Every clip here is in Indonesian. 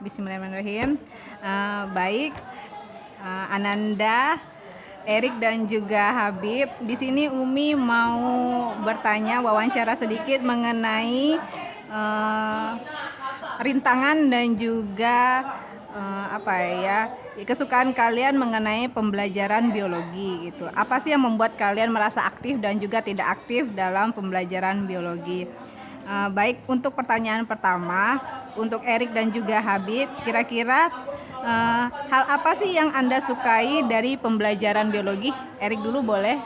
Bismillahirrahmanirrahim. Baik, Ananda, Erik dan juga Habib. Di sini Umi mau bertanya, wawancara sedikit mengenai rintangan dan juga kesukaan kalian mengenai pembelajaran biologi gitu. Apa sih yang membuat kalian merasa aktif dan juga tidak aktif dalam pembelajaran biologi? Baik, untuk pertanyaan pertama, untuk Erik dan juga Habib, kira-kira hal apa sih yang Anda sukai dari pembelajaran biologi? Erik dulu boleh.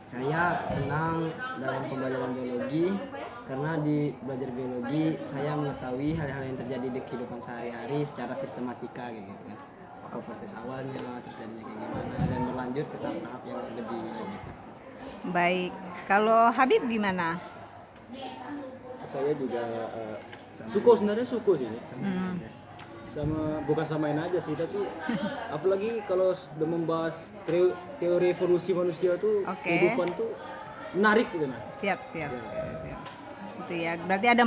Saya senang dalam pembelajaran biologi karena di belajar biologi saya mengetahui hal-hal yang terjadi di kehidupan sehari-hari secara sistematika gitu kan. Apa proses awalnya, terus jadinya kayak gimana, dan berlanjut ke tahap-tahap yang lebih gitu. Baik, kalau Habib gimana? Saya juga sebenarnya suka sih bukan samain aja sih, tapi apalagi kalau sudah membahas teori evolusi manusia tuh, kehidupan tuh menarik gitu nah. Siap. Itu ya, berarti ada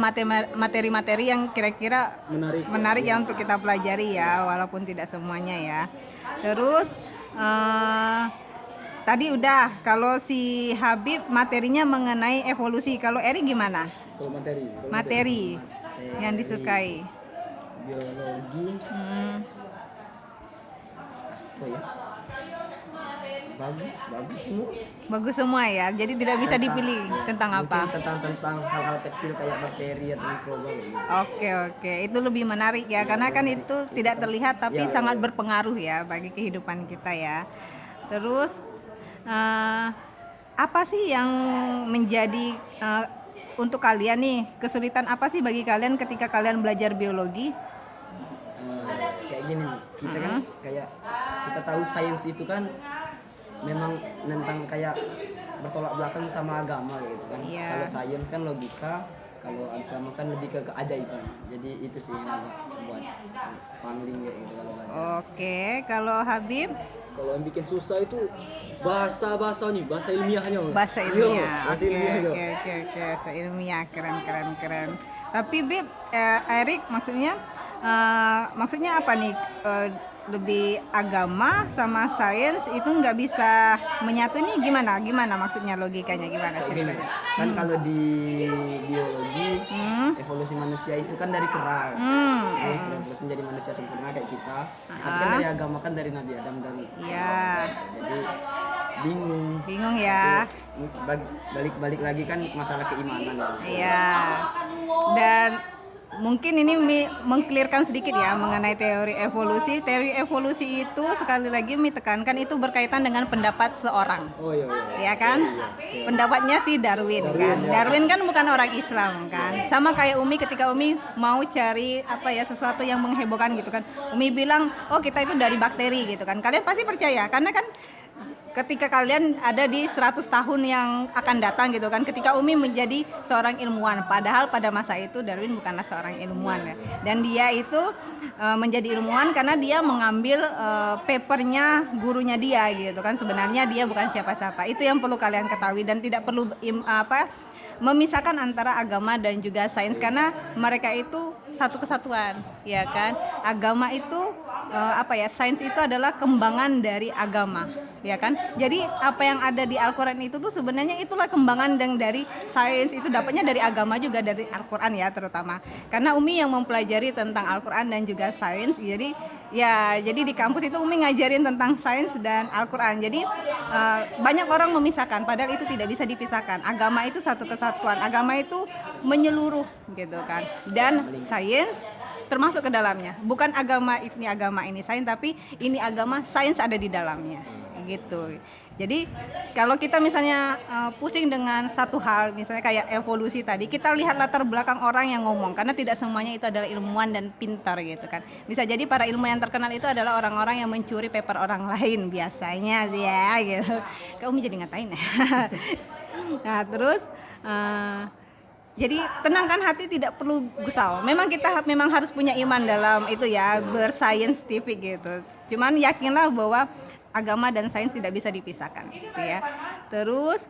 materi-materi yang kira-kira menarik ya untuk kita pelajari ya, walaupun tidak semuanya ya. Terus tadi udah, kalau si Habib materinya mengenai evolusi. Kalau Eri gimana? Kalau Materi yang disukai. Biologi. Bagus semua ya. Jadi tidak bisa dipilih tentang apa? Tentang hal-hal kecil kayak bakteri atau mikroba gitu. Oke. Itu lebih menarik ya, karena kan itu tidak terlihat tapi sangat berpengaruh ya bagi kehidupan kita ya. Terus apa sih yang menjadi untuk kalian nih, kesulitan apa sih bagi kalian ketika kalian belajar biologi? Kayak gini nih, kita kan kayak kita tahu sains itu kan memang tentang kayak bertolak belakang sama agama gitu kan. Kalau sains kan logika, kalau agama kan lebih ke keajaiban. Jadi itu sih yang buat pangling kayak gitu kalau belajar. Oke, kalau Habib? Kalau yang bikin susah itu bahasa ilmiahnya. Bahasa ilmiah. Oke. Bahasa ilmiah, keren. Tapi Bib, Erik maksudnya apa nih? Lebih agama sama sains itu nggak bisa menyatu nih, gimana maksudnya, logikanya gimana ceritanya? Kan kalau di biologi evolusi manusia itu kan dari kera, terus evolusi jadi manusia sempurna kayak kita. Tapi kan dari agama kan dari Nabi Adam dan jadi bingung ya. Balik lagi kan masalah keimanan. Iya. Dan mungkin ini mengklirkan sedikit ya mengenai teori evolusi. Teori evolusi itu sekali lagi tekankan itu berkaitan dengan pendapat seorang. Ya kan? Pendapatnya si Darwin kan. Darwin kan bukan orang Islam kan. Sama kayak Umi, ketika Umi mau cari sesuatu yang menghebohkan gitu kan. Umi bilang, "Oh, kita itu dari bakteri" gitu kan. Kalian pasti percaya karena kan ketika kalian ada di 100 tahun yang akan datang gitu kan, ketika Umi menjadi seorang ilmuwan, padahal pada masa itu Darwin bukanlah seorang ilmuwan ya. Dan dia itu menjadi ilmuwan karena dia mengambil papernya gurunya dia gitu kan. Sebenarnya dia bukan siapa-siapa. Itu yang perlu kalian ketahui, dan tidak perlu memisahkan antara agama dan juga sains, karena mereka itu satu kesatuan ya kan. Agama itu sains itu adalah kembangan dari agama ya kan. Jadi apa yang ada di Al-Quran itu tuh sebenarnya itulah kembangan dari sains, itu dapatnya dari agama juga, dari Al-Quran ya terutama. Karena Umi yang mempelajari tentang Al-Quran dan juga sains, jadi di kampus itu Umi ngajarin tentang sains dan Al-Quran. Jadi banyak orang memisahkan, padahal itu tidak bisa dipisahkan. Agama itu satu kesatuan, agama itu menyeluruh gitu kan. Dan sains termasuk ke dalamnya. Bukan agama ini sains, tapi ini agama, sains ada di dalamnya gitu. Jadi kalau kita misalnya pusing dengan satu hal, misalnya kayak evolusi tadi, kita lihat latar belakang orang yang ngomong, karena tidak semuanya itu adalah ilmuwan dan pintar gitu kan. Bisa jadi para ilmuwan yang terkenal itu adalah orang-orang yang mencuri paper orang lain biasanya ya gitu. Kamu jadi ngatain. Nah terus jadi tenangkan hati, tidak perlu gusau. Kita memang harus punya iman dalam itu ya, bersaintifik gitu. Cuman yakinlah bahwa agama dan sains tidak bisa dipisahkan gitu ya. Terus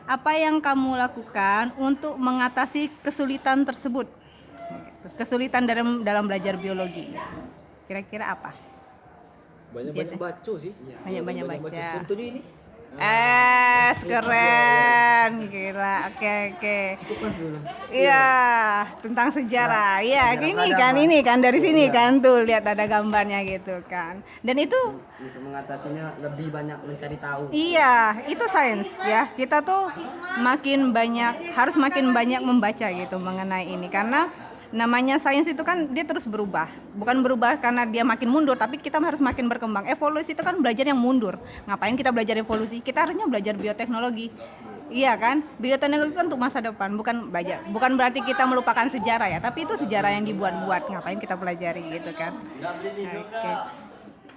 apa yang kamu lakukan untuk mengatasi kesulitan tersebut? kesulitan dalam belajar biologi. Kira-kira apa? Banyak-banyak Biasa. baca sih. Banyak-banyak baca. Contohnya ini. Keren, gila. Oke. Itu pas dulu. Iya, tentang sejarah. Iya, sejarah ini kan dari sini Iya. kan tuh lihat ada gambarnya gitu kan. Dan itu Untuk mengatasinya lebih banyak mencari tahu. iya, itu sains ya. Kita tuh harus makin banyak membaca gitu mengenai ini karena namanya sains itu kan dia terus berubah. Bukan berubah karena dia makin mundur, tapi kita harus makin berkembang. Evolusi itu kan belajar yang mundur. Ngapain kita belajar evolusi? Kita harusnya belajar bioteknologi. Iya kan? Bioteknologi kan untuk masa depan, bukan berarti kita melupakan sejarah ya, tapi itu sejarah yang dibuat-buat. Ngapain kita pelajari gitu kan? Oke.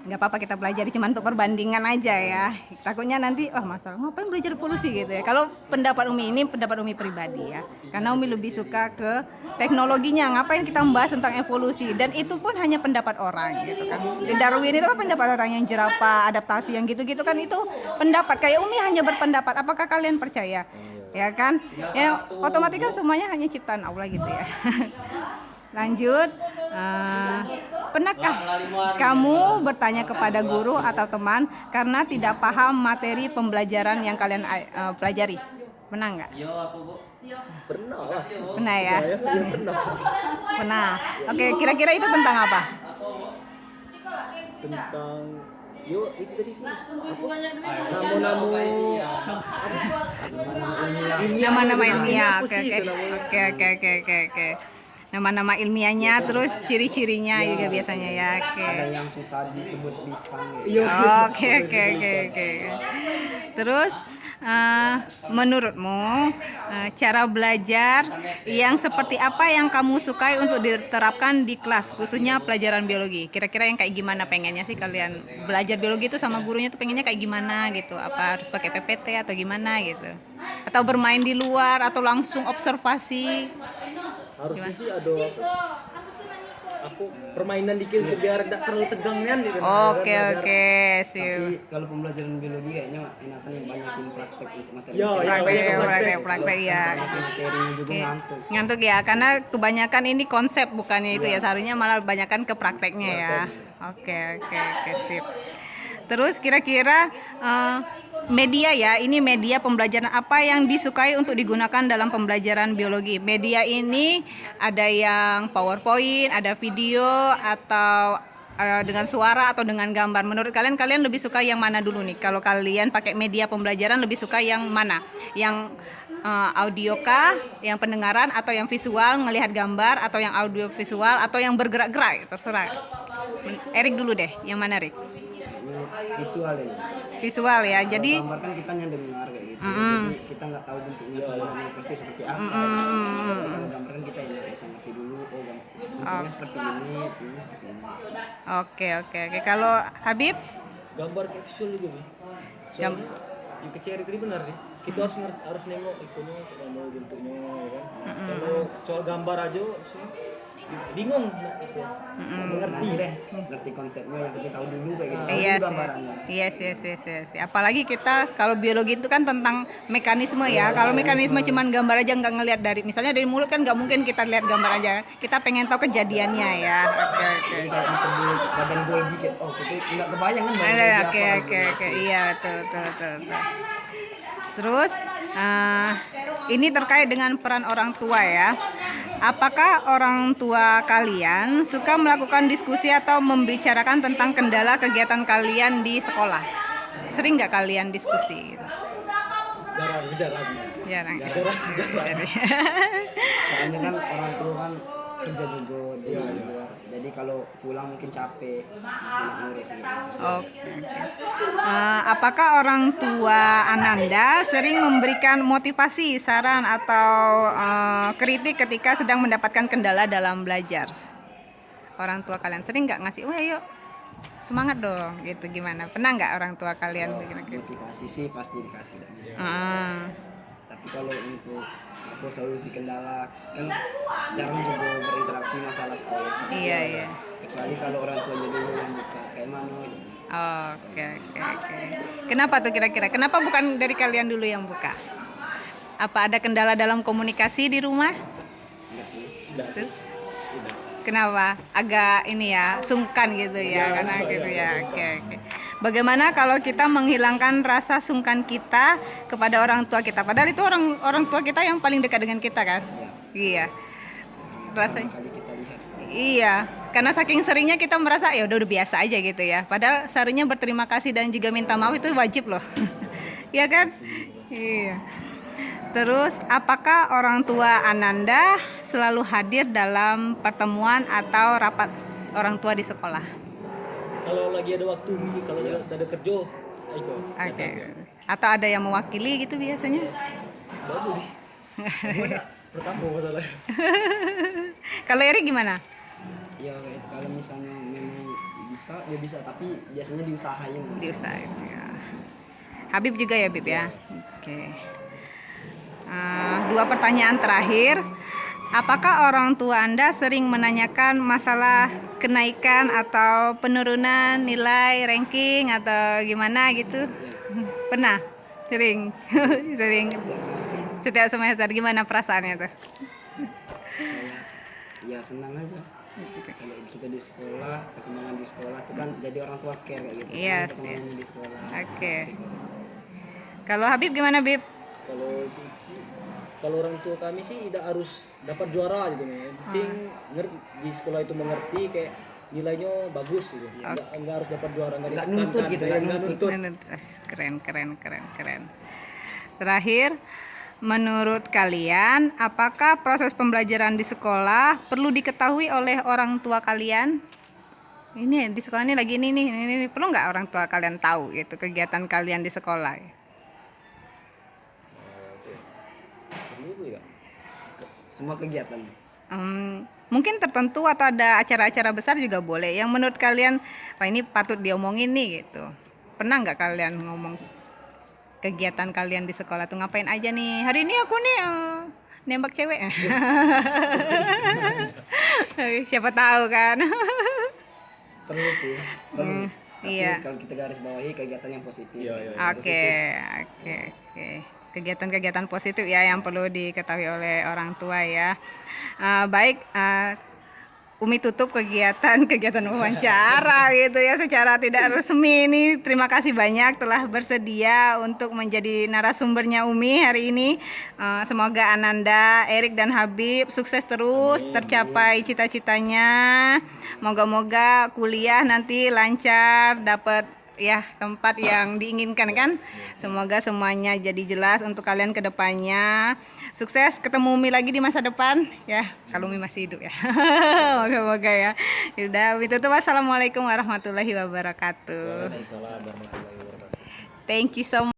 Nggak apa-apa kita pelajari cuma untuk perbandingan aja ya. Takutnya nanti masalah ngapain belajar evolusi gitu ya. Kalau pendapat Umi pribadi ya. Karena Umi lebih suka ke teknologinya. Ngapain kita membahas tentang evolusi, dan itu pun hanya pendapat orang gitu kan. Di Darwin itu kan pendapat orang yang jerapah, adaptasi yang gitu-gitu kan itu pendapat. Kayak Umi hanya berpendapat, apakah kalian percaya? Ya kan? Ya otomatis kan semuanya hanya ciptaan Allah gitu ya. Lanjut, pernahkah kamu bertanya kepada guru atau teman karena tidak paham materi pembelajaran yang kalian pelajari? Pernah nggak? Pernah lah. Pernah ya? Iya, pernah. Pernah. Oke, kira-kira itu tentang apa? Tentang itu tadi sih. Namu-namu Nama-nama ilmiah. Apa Oke, sih oke. itu namanya? Oke. Nama-nama ilmiahnya, terus ciri-cirinya juga biasanya ya. Oke. Ada yang susah disebut pisang Iya. Oke. Terus menurutmu cara belajar yang seperti apa yang kamu sukai untuk diterapkan di kelas, khususnya pelajaran biologi? Kira-kira yang kayak gimana pengennya sih kalian belajar biologi itu sama gurunya tuh pengennya kayak gimana gitu? Apa harus pakai PPT atau gimana gitu? Atau bermain di luar atau langsung observasi? Harusnya sih ada aku permainan dikit biar tidak terlalu tegang kan gitu. Oke, Tapi sip. kalau pembelajaran biologi kayaknya enakan banyakin praktek untuk materi. Iya, Praktek ya. Materinya juga Oke. ngantuk. Ya, karena kebanyakan ini konsep bukannya itu ya, seharusnya malah kebanyakan ke prakteknya ya. Oke, sip. Terus kira-kira media ya, ini media pembelajaran apa yang disukai untuk digunakan dalam pembelajaran biologi? Media ini ada yang PowerPoint, ada video, atau dengan suara atau dengan gambar. Menurut kalian lebih suka yang mana dulu nih? Kalau kalian pakai media pembelajaran lebih suka yang mana? Yang audio kah, yang pendengaran, atau yang visual ngelihat gambar, atau yang audio visual, atau yang bergerak-gerak? Terserah. Erik dulu deh, yang mana Erik? Kayaknya visual ini. Visual ya, jadi Gambar kan kita hanya dengar kayak gitu. Jadi kita nggak tahu bentuknya sebenarnya persis seperti apa. Jadi kalau gambar kan kita yang bisa ngerti dulu. Bentuknya seperti ini, bentuknya seperti ini. Oke. Kalau Habib? Gambar kayak visual juga nih. Soalnya yang kecil tadi benar sih. Kita harus nengok itunya, coba mau bentuknya ya kan. Kalau soal gambar aja sih bingung nah, itu. Nanti deh ngerti konsepnya, yang penting tahu dulu kayak gitu. Tahu Iya dulu sih. gambarannya. Yes. Apalagi kita kalau biologi itu kan tentang mekanisme ya. Kalau mekanisme cuman gambar aja nggak ngelihat misalnya dari mulut kan nggak mungkin kita lihat gambar aja. Kita pengen tahu kejadiannya ya. Oke. Jadi kayak disebut badan Golgi gitu. Kita nggak kebayang kan badan Golgi apa. Oke. Iya, betul. Terus ini terkait dengan peran orang tua ya. Apakah orang tua kalian suka melakukan diskusi atau membicarakan tentang kendala kegiatan kalian di sekolah? Sering nggak kalian diskusi? Jarang. Soalnya kan orang tua kan kerja juga di luar. Jadi kalau pulang mungkin capek, masih nak ngurus gitu. Oke. Apakah orang tua Ananda sering memberikan motivasi, saran atau kritik ketika sedang mendapatkan kendala dalam belajar? Orang tua kalian sering nggak ngasih, ayo semangat dong, gitu gimana? Pernah nggak orang tua kalian bikin kritik? Motivasi sih pasti dikasih dan. Tapi kalau untuk apa solusi kendala kan jarang juga berinteraksi masalah sekolah. Iya. Kecuali kalau orang tuanya dulu yang buka kayak mana gitu. Oke. Kenapa tuh kira-kira? Kenapa bukan dari kalian dulu yang buka? Apa ada kendala dalam komunikasi di rumah? Enggak sih. Tuh. Kenapa? Agak ini ya, sungkan gitu ya, karena gitu ya. Oke, oke. Bagaimana kalau kita menghilangkan rasa sungkan kita kepada orang tua kita? Padahal itu orang tua kita yang paling dekat dengan kita kan? Iya. Rasanya. Kali kita lihat. Iya, karena saking seringnya kita merasa ya udah biasa aja gitu ya. Padahal seharusnya berterima kasih dan juga minta maaf itu wajib loh. Iya kan? Iya. Terus, apakah orang tua Ananda selalu hadir dalam pertemuan atau rapat orang tua di sekolah? Kalau lagi ada waktu, mungkin kalau ada kerja, ayo. Oke. Atau ada yang mewakili gitu biasanya? Bagus sih. Pertama masalah. Kalau Eri gimana? Ya kalau misalnya memang bisa ya bisa, tapi biasanya diusahain. Diusahain ya. Habib juga ya, Bib ya. Oke. Dua pertanyaan terakhir. Apakah orang tua Anda sering menanyakan masalah kenaikan atau penurunan nilai ranking atau gimana gitu? Pernah? Sering. Sering. Setiap semester gimana perasaannya tuh? Ya senang aja. Kalau kita di sekolah, perkembangan di sekolah itu kan jadi orang tua care kayak gitu. Iya, Perkembangannya di sekolah. Oke. Kalau Habib gimana, Bib? Kalau orang tua kami sih tidak harus dapat juara gitu nih. Yang penting di sekolah itu mengerti kayak nilainya bagus gitu. Enggak harus dapat juara, enggak nuntut gitu ya, nuntut. Keren. Terakhir, menurut kalian, apakah proses pembelajaran di sekolah perlu diketahui oleh orang tua kalian? Ini di sekolah ini lagi ini perlu nggak orang tua kalian tahu gitu kegiatan kalian di sekolah? Semua kegiatan. Mungkin tertentu atau ada acara-acara besar juga boleh. Yang menurut kalian, wah ini patut diomongin nih gitu. Pernah nggak kalian ngomong kegiatan kalian di sekolah tuh ngapain aja nih? Hari ini aku nih nembak cewek. Siapa tahu kan? Perlu sih. Perlu. Tapi iya. kalau kita garis bawahi kegiatan yang positif. Oke. Kegiatan-kegiatan positif ya yang perlu diketahui oleh orang tua ya. Baik, Umi tutup kegiatan wawancara gitu ya secara tidak resmi ini. Terima kasih banyak telah bersedia untuk menjadi narasumbernya Umi hari ini. Semoga Ananda, Erik dan Habib sukses terus, tercapai cita-citanya. Moga-moga kuliah nanti lancar, dapat ya tempat yang diinginkan kan. Semoga semuanya jadi jelas untuk kalian ke depannya. Sukses, ketemu Umi lagi di masa depan ya, kalau Umi masih hidup ya. Moga-moga ya. Udah, itu wassalamualaikum warahmatullahi wabarakatuh. Waalaikumsalam warahmatullahi wabarakatuh. Thank you so much.